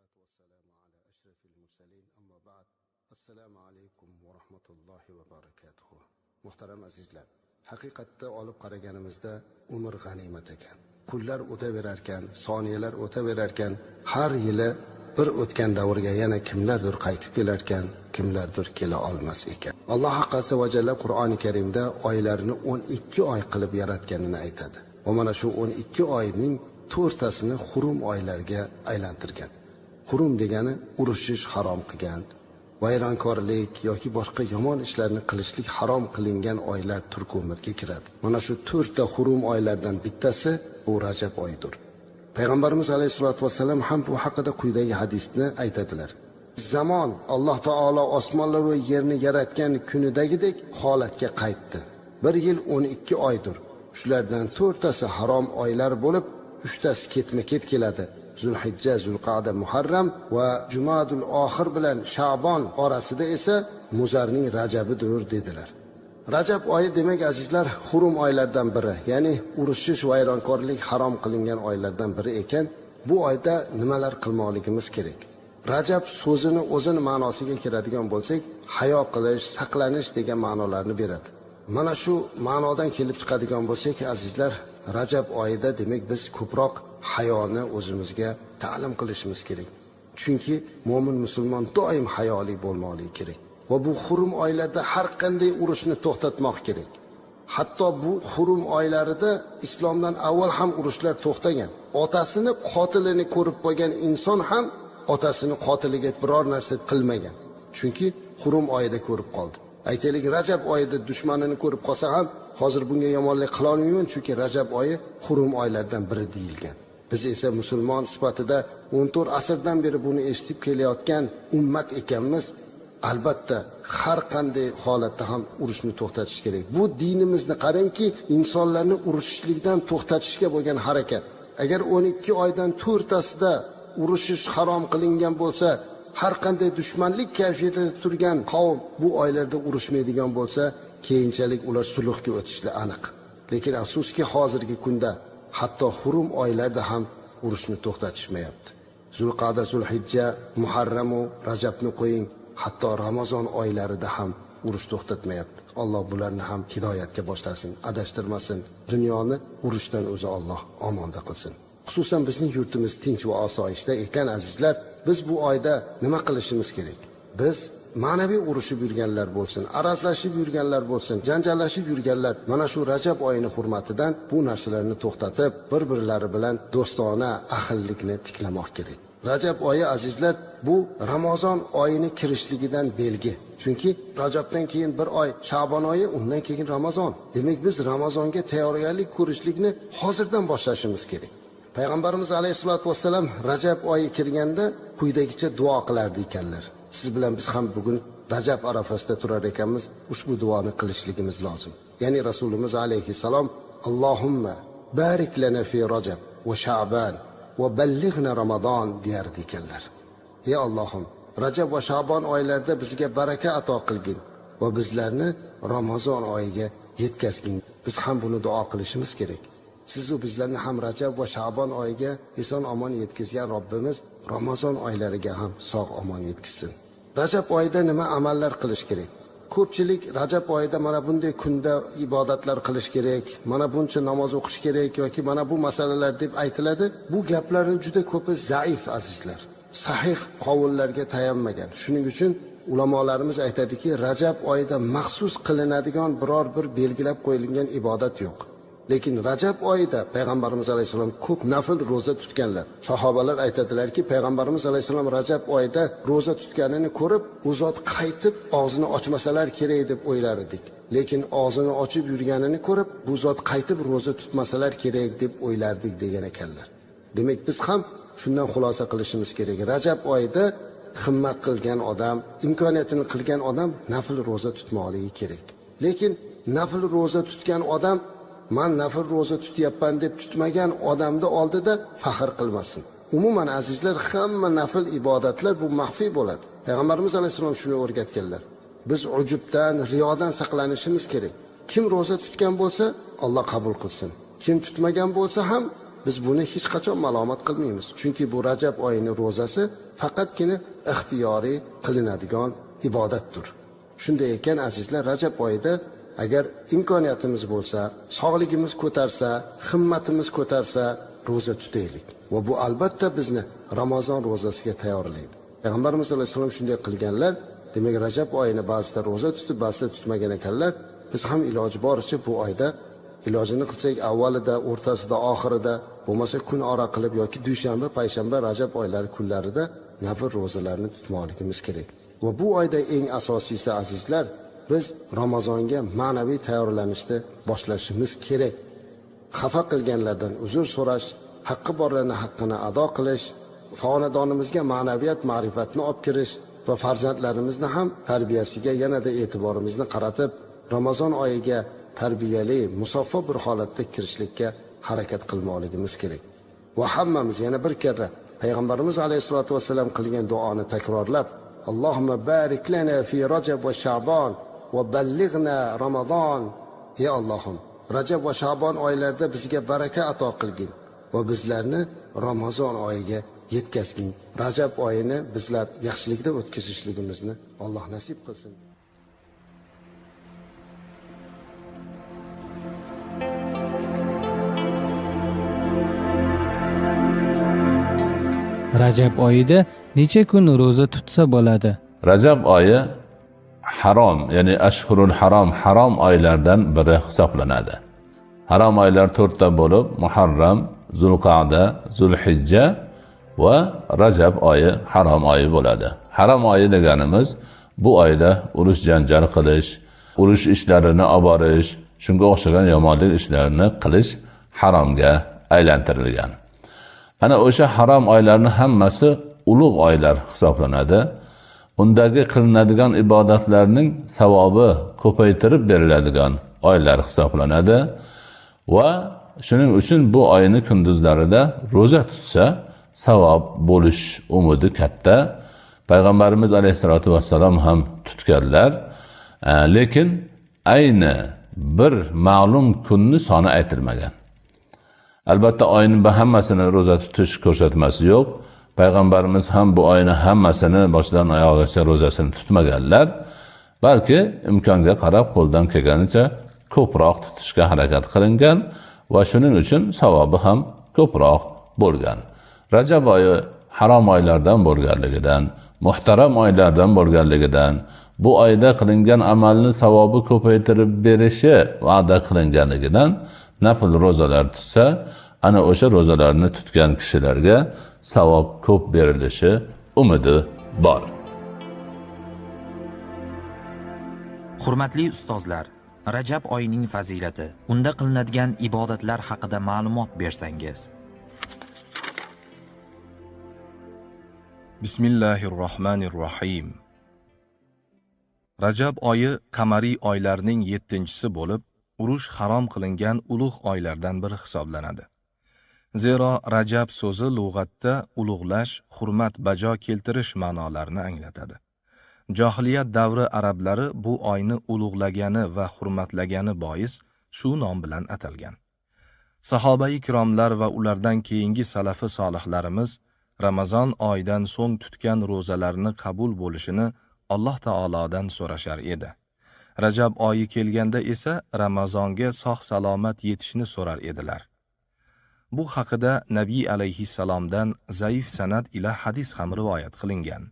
والصلاة والسلام على أشرف المرسلين أما بعد السلام عليكم ورحمة الله وبركاته. Muhtaram azizlar, haqiqatda olib qaraganimizda umr g'animat ekan. Kunlar o'taverar ekan, soniyalar o'taverar ekan, har yili bir o'tgan davrga yana kimlardir qaytib kelar ekan, kimlardir kela olmas ekan. Alloh azza va jalla Qur'oni Karimda oylarni 12 oy qilib yaratganini aytadi. Va mana shu 12 oyning to'rtasini xurum oylarga aylantirgan. Xurum degani urushish harom qilgan, vayronkorlik yoki boshqa yomon ishlarni qilishlik harom qilingan oylar turki ummatga kiradi. Mana shu 4 ta xurum oylardan bittasi bu Rajab oyidir. Payg'ambarimiz alayhisolatu vasallam ham bu haqida quyidagi hadisni aytadilar. Zamon Alloh taolo osmonlar va yerni yaratgan kunidagidek holatga qaytdi. 1 yil 12 oydir. Shulardan 4 tasi harom oylar bo'lib, 3 tasi ketma-ket keladi. Zulhijja, Zulqa'da, Muharram va Jumadul oxir bilan Sha'bon orasida esa Muzarning Rajabidir dedilar. Rajab oyi demak azizlar xurum oylardan biri, ya'ni urushish, vayronkorlik harom qilingan oylardan biri ekan, bu oyda nimalar qilmoqligimiz kerak? Rajab so'zini o'zini ma'nosiga kiradigan bo'lsak, hayo qilish, saqlanish degan ma'nolarni beradi. Mana shu ma'nodan kelib chiqadigan bo'lsak azizlar, Rajab oyida demak biz ko'proq hayoni o'zimizga ta'lim qilishimiz kerak. Chunki mo'min musulmon doim hayoli bo'lmoqligi kerak. Va bu xurum oylarda har qanday urushni to'xtatmoq kerak. Hatto bu xurum oylarida islomdan avval ham urushlar to'xtagan. Otasini qotilini ko'rib qo'ygan inson ham otasini qotiliga biror narsa qilmagan. Chunki xurum oyida ko'rib qoldi. Aytaylik, Rajab oyida dushmanini ko'rib qolsa ham hozir bunga yomonlik qila olmayman, chunki Rajab oyi xurum oylardan biri deyilgan. Biz esa musulmon sifatida 14 asrdan beri buni eshitib kelayotgan ummat ekanmiz. Albatta har qanday holatda ham urushni to'xtatish kerak. Bu dinimizni qarangki, insonlarni urushishlikdan to'xtatishga bo'lgan harakat. Agar 12 oydan 4 tasida urushish harom qilingan bo'lsa, har qanday dushmanlik kayfiyatida turgan qavm bu oylarda urushmaydigan bo'lsa, keyinchalik ular sulhga o'tishli aniq. Lekin afsuski hozirgi kunda hatto xurum oylarda ham urushni to'xtatishmayapti. Zulqa'da, Zulhijja, Muharram va Rajabni qo'ying, hatto Ramazon oylarida ham urush to'xtatmayapti. Alloh bularni ham hidoyatga boshlasin, adashtirmasin. Dunyoni urushdan o'zi Alloh omonda qilsin. Xususan bizning yurtimiz tinch va osoyishta ekan azizlar, biz bu oyda nima qilishimiz kerak? Biz ma'naviy urushib yurganlar bo'lsin, arazlashib yurganlar bo'lsin, janjallashib yurganlar mana shu Rajab oyining hurmatidan bu narsalarni to'xtatib, bir-birlari bilan do'stona ahillikni tiklamoq kerak. Rajab oyi azizlar bu Ramazon oyining kirishligidan belgi. Chunki Rajabdan keyin bir oy Sha'bon oyi, undan keyin Ramazon. Demak biz Ramazonga tayyorgarlik ko'rishlikni hozirdan boshlashimiz kerak. Payg'ambarimiz alayhisolatu vasallam Rajab oyi kirganda quyidagicha duo qilardi ekanlar. Siz bilan biz ham bugun Rajab arafasida turar ekanmiz, ushbu duoni qilishligimiz lozim. Ya'ni Rasulimiz alayhisalom Allohumma barik lana fi Rajab va Sha'ban va ballighna Ramazon deyardi ekanlar. Ey Allohim, Rajab va Sha'bon oylarida bizga baraka ato qilgin va bizlarni Ramazon oyiga yetkazgin. Biz ham buni duo qilishimiz kerak. Siz va bizlarni ham Rajab va Sha'bon oyiga eson omon yetkazgan Robbimiz Ramazon oylariga ham sog' omon yetkazsin. Rajab oyida nima amallar qilish kerak? Ko'pchilik Rajab oyida mana bunday kunda ibodatlar qilish kerak, mana buncha namoz o'qish kerak yoki mana bu masalalar deb aytiladi. Bu gaplarning juda ko'pi zaif azizlar. Sahih qovullarga tayanmagan. Shuning uchun ulamolarimiz aytadiki, Rajab oyida maxsus qilinadigan biror bir belgilab qo'yilgan ibodat yo'q. Lekin Rajab oyida Payg'ambarimiz alayhisalom ko'p nafl roza tutganlar. Sahobalar aytadilarki, Payg'ambarimiz alayhisalom Rajab oyida roza tutganini ko'rib, u zot qaytib og'zini ochmasalar kerak deb o'ylar edik. Lekin og'zini ochib yurganini ko'rib, bu zot qaytib roza tutmasalar kerak deb o'ylardik degan ekanlar. Demak biz ham shundan xulosa qilishimiz kerak. Rajab oyida himmat qilgan odam, imkoniyatini qilgan odam nafl roza tutmoqligi kerak. Lekin nafl roza tutgan odam man nafl roza tutyapman deb tutmagan odamni oldida faxr qilmasin. Umuman azizlar, hamma nafl ibodatlar bu maxfiy bo'ladi. Payg'ambarimiz alayhisalom shuni o'rgatganlar. Biz ujubdan, riyodan saqlanishimiz kerak. Kim roza tutgan bo'lsa, Alloh qabul qilsin. Kim tutmagan bo'lsa ham biz buni hech qachon malomat qilmaymiz. Chunki bu Rajab oyining ro'zasi faqatgina ixtiyoriy qilinadigan ibodatdir. Shunday ekan azizlar, Rajab oyida agar imkoniyatimiz bo'lsa, sog'ligimiz ko'tarsa, himmatimiz ko'tarsa, ro'za tutaylik. Va bu albatta bizni Ramazon ro'zasiga tayyorlaydi. Payg'ambarimiz sollallohu alayhi vasallam shunday qilganlar. Demak, Rajab oyini ba'zida ro'za tutib, ba'zida tutmagan ekanlar. Biz ham iloji boricha bu oyda ilojini qilsak, avvalida, o'rtasida, oxirida, bo'lmasa kun ora qilib yoki dushanba, payshanba, Rajab oylari kunlarida nafl ro'zalarni tutmoqligimiz kerak. Va bu oyda eng asosiysi azizlar, biz Ramazonga ma'naviy tayyorlanishni boshlashimiz kerak. Xafa qilganlardan uzr so'rash, haqqi borlarning haqqini ado qilish, xonadonimizga ma'naviyat, ma'rifatni olib kirish va farzandlarimizni ham tarbiyasiga yanada e'tiborimizni qaratib, Ramazon oyiga tarbiyali, musaffo bir holatda kirishlikka harakat qilmoqligimiz kerak. Va hammamiz yana bir karra payg'ambarimiz alayhisolatu vasallam qilgan duoni takrorlab, Allohumma barik lana fi Rajab va Sha'bon va ballighna Ramazon. Ey Allohim, Rajab va Sha'bon oylarida bizga baraka ato qilgin va bizlarni Ramazon oyiga yetkazgin. Rajab oyini bizlar yaxshilikda o'tkazishligimizni Alloh nasib qilsin. Rajab oyida necha kun ro'za tutsa bo'ladi? Rajab oyi harom, ya'ni ashhurul harom oylardan biri hisoblanadi. Harom oylar 4 ta bo'lib, Muharram, Zulqa'da, Zulhijja va Rajab oyi harom oyi bo'ladi. Harom oyi deganimiz bu oyda urush janjal qilish, urush ishlarini olib borish, shunga o'xshagan yomonlik ishlarini qilish haromga aylantirilgan. Ana o'sha harom oylarning hammasi ulug' oylar hisoblanadi. Undagi qilinadigan ibodatlarning savobi ko'paytirib beriladigan oylar hisoblanadi va shuning uchun bu oyning kunduzlarida ro'za tutsa savob bo'lish umidi katta. Payg'ambarimiz alayhisolatu vassalom ham tutganlar, lekin ayni bir ma'lum kunni soni aytilmagan. Albatta oyning hammasini ro'za tutish ko'rsatmasi yo'q. Payg'ambarimiz ham bu oyning hammasini boshidan oyog'igacha ro'zasini tutmaganlar, balki imkonga qarab qo'ldan kelganicha ko'proq tutishga harakat qilingan va shuning uchun savobi ham ko'proq bo'lgan. Rajab oyi harom oylardan bo'lganligidan, muhtaram oylardan bo'lganligidan, bu oyda qilingan amalni savobi ko'paytirib berishi va'da qilinganligidan nafl ro'zalar tutsa, ana o'sha ro'zalarni tutgan kishilarga savob ko'p berilishi umidi bor. Hurmatli ustozlar, Rajab oyining fazilati, unda qilinadigan ibodatlar haqida ma'lumot bersangiz. Bismillahirrohmanirrohim. Rajab oyi qamariy oylarning 7-chisi bo'lib, urush harom qilingan ulug' oylardan biri hisoblanadi. Zero Rajab so'zi lug'atda ulug'lash, hurmat bajo keltirish ma'nolarini anglatadi. Johiliyat davri arablari bu oyni ulug'lagani va hurmatlagani bois shu nom bilan atalgan. Sahobai kiromlar va ulardan keyingi salafi solihlarimiz Ramazon oyidan so'ng tutgan ro'zalarni qabul bo'lishini Alloh taolodan so'rashar edi. Rajab oyi kelganda esa Ramazonga sog'-salomat yetishni so'rar edilar. Bu haqida Nabiy alayhissalomdan zaif sanad ila hadis ham rivoyat qilingan.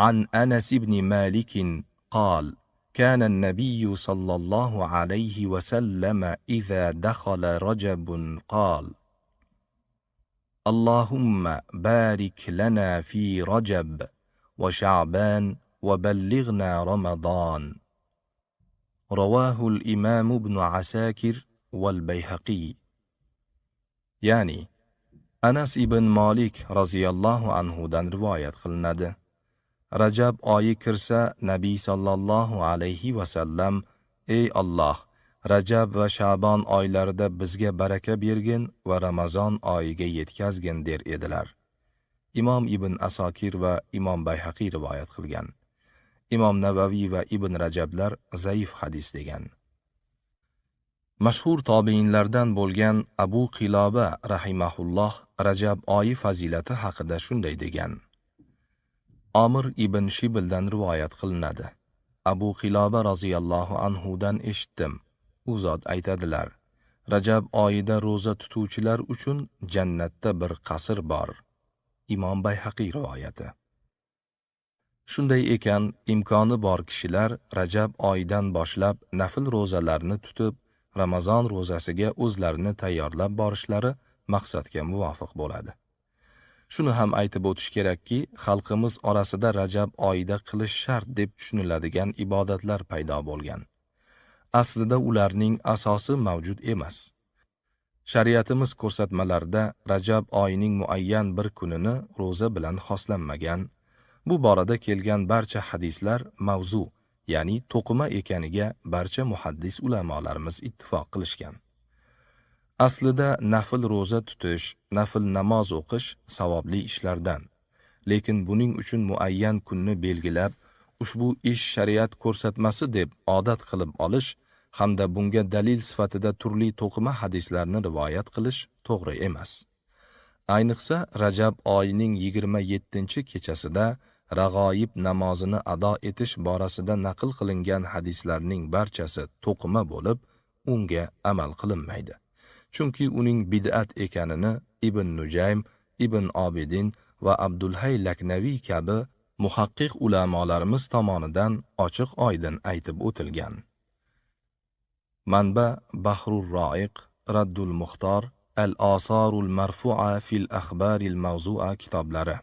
An Anas ibn Malik qol: كان النبي صلى الله عليه وسلم إذا دخل رجب قال: اللهم بارك لنا في رجب وشعبان وبلغنا رمضان. رواه الإمام ابن عساكر والبيهقي. Yani Anas ibn Malik roziyallohu anhudan rivoyat qilinadi. Rajab oyi kirsa, Nabiy sallallohu alayhi vasallam: ey Alloh, Rajab va Sha'bon oylarida bizga baraka bergin va Ramazon oyiga yetkazgin der edilar. Imom ibn Asokir va Imom Bayhaqiy rivoyat qilgan. Imom Navaviy va Ibn Rajablar zaif hadis degan. Mashhur tobeinlardan bo'lgan Abu Qiloba rahimahulloh Rajab oyi fazilati haqida shunday degan. Amr ibn Shibildan rivoyat qilinadi. Abu Qiloba roziyallohu anhudan eshitdim. U zot aytadilar: Rajab oyida roza tutuvchilar uchun jannatda bir qasr bor. Imom Bayhaqiy rivoyati. Shunday ekan, imkoni bor kishilar Rajab oyidan boshlab nafl rozalarni tutib, Ramazon rozasiga o'zlarini tayyorlab borishlari maqsadga muvofiq bo'ladi. Shuni ham aytib o'tish kerakki, xalqimiz orasida Rajab oyida qilish shart deb tushuniladigan ibodatlar paydo bo'lgan. Aslida ularning asosi mavjud emas. Shariatimiz ko'rsatmalarida Rajab oyining muayyan bir kunini roza bilan xoslanmagan. Bu borada kelgan barcha hadislar mavzu, ya'ni to'qima ekaniga barcha muhaddis ulamolarimiz ittifoq qilishgan. Aslida nafl roza tutish, nafl namoz o'qish savobli ishlardan. Lekin buning uchun muayyan kunni belgilab, ushbu ish shariat ko'rsatmasi deb odat qilib olish hamda bunga dalil sifatida turli to'qima hadislarni rivoyat qilish to'g'ri emas. Ayniqsa Rajab oyining 27-kechasida rag'oyib namozini ado etish borasida naql qilingan hadislarning barchasi to'qima bo'lib, unga amal qilinmaydi. Chunki uning bid'at ekanini Ibn Nujaym, Ibn Obidin va Abdulhay Laknaviy kabi muhaqqiq ulamolarimiz tomonidan ochiq oydin aytib o'tilgan. Manba Bahrur Roiq, Raddul Muxtor, Al-Asarul Marfu'a fil Akhbaril Mawzu'a kitoblari.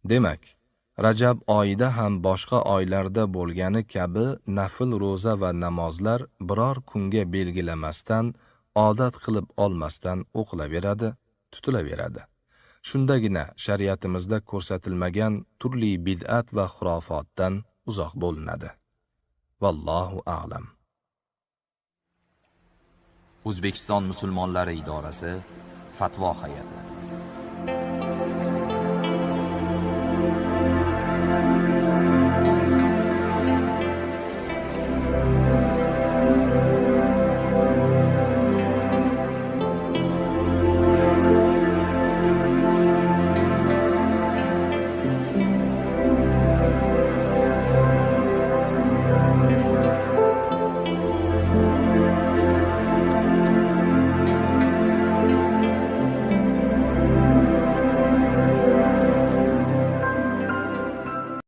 Demak, Rajab oyida ham boshqa oylarda bo'lgani kabi nafl roza va namozlar biror kunga belgilamasdan, odat qilib olmasdan o'qilaveradi, tutilaveradi. Shundagina shariatimizda ko'rsatilmagan turli bid'at va xurofotdan uzoq bo'linadi. Vallohu a'lam. O'zbekiston musulmonlari idorasi Fatvo hay'ati